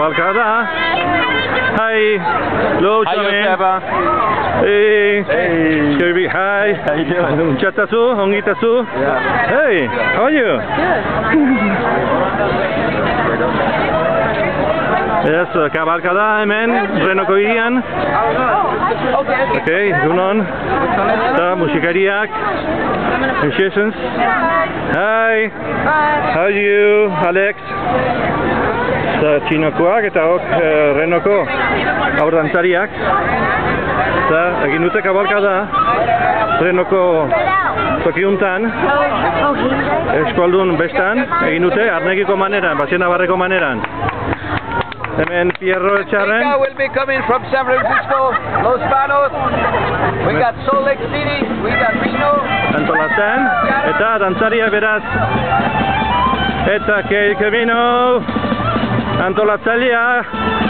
Cavalcada. Hi. Hello, Seba. Hey. Kirby, hi. How you doing? Chatasu, Hongitasu. Yeah. Hey, how are you? Yes, Cavalcada, hemen, Renoko hirian. Okay, egunon. Eta musikariak. Musicians. Hi. How are you, Alex? Eta txinokoak eta Renoko aurdantzariak. Eta egin dute Cavalcada Renoko tokiuntan. Eskualdun bestan egin dute Arnegiko maneran, Basenabarreko maneran. Hemen Pierro Etxarren. will be coming from San Francisco, Los Banos. We got Salt Lake City, we got Reno. Antolatzen, eta dantzaria beraz. Eta Kevino antolatzailea,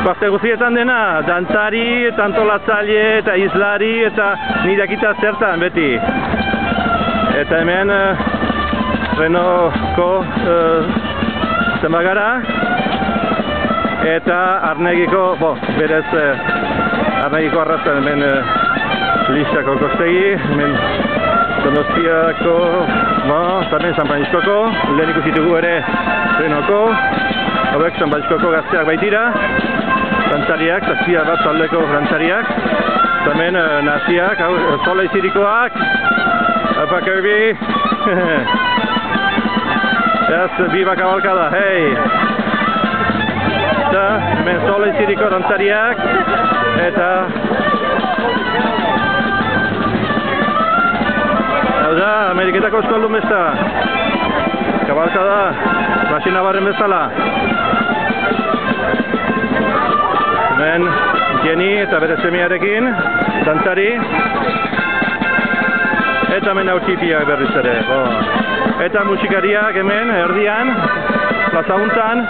parte guztietan dena, dantzari, eta antolatzaile, eta izlari, eta nirakita zertan beti. Eta hemen Renoko zenbagara. Eta Arnegiko, berez Arnegiko arrazan hemen Lixako Kostegi, hemen Donostiako, zaten San Franciscoko, lehen ikusitugu ere Renoko, hauek San Franciscoko gazteak baitira, dantzariak, zazpia bat taldeko dantzariak, hemen naziak, Sola izirikoak, Apa Kirby, yes, Viva Cavalcada, hey! Eta hemen Sola iziriko dantzariak, eta hau da, Ameriketako eskualdun besta. Cavalcada, Basenabarren bezala. Hemen Jenny eta bere semiarekin, dantzari. Eta hemen aurkipiak berriz ere. Eta musikariak hemen, erdian, plaza huntan,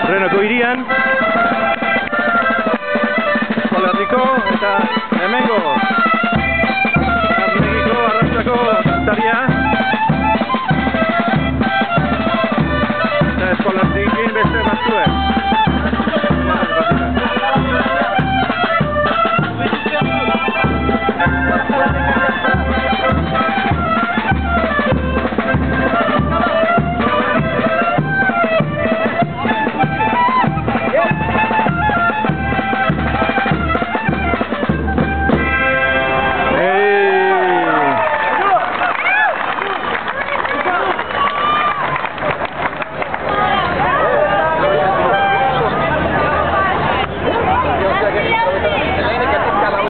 Renoko hirian.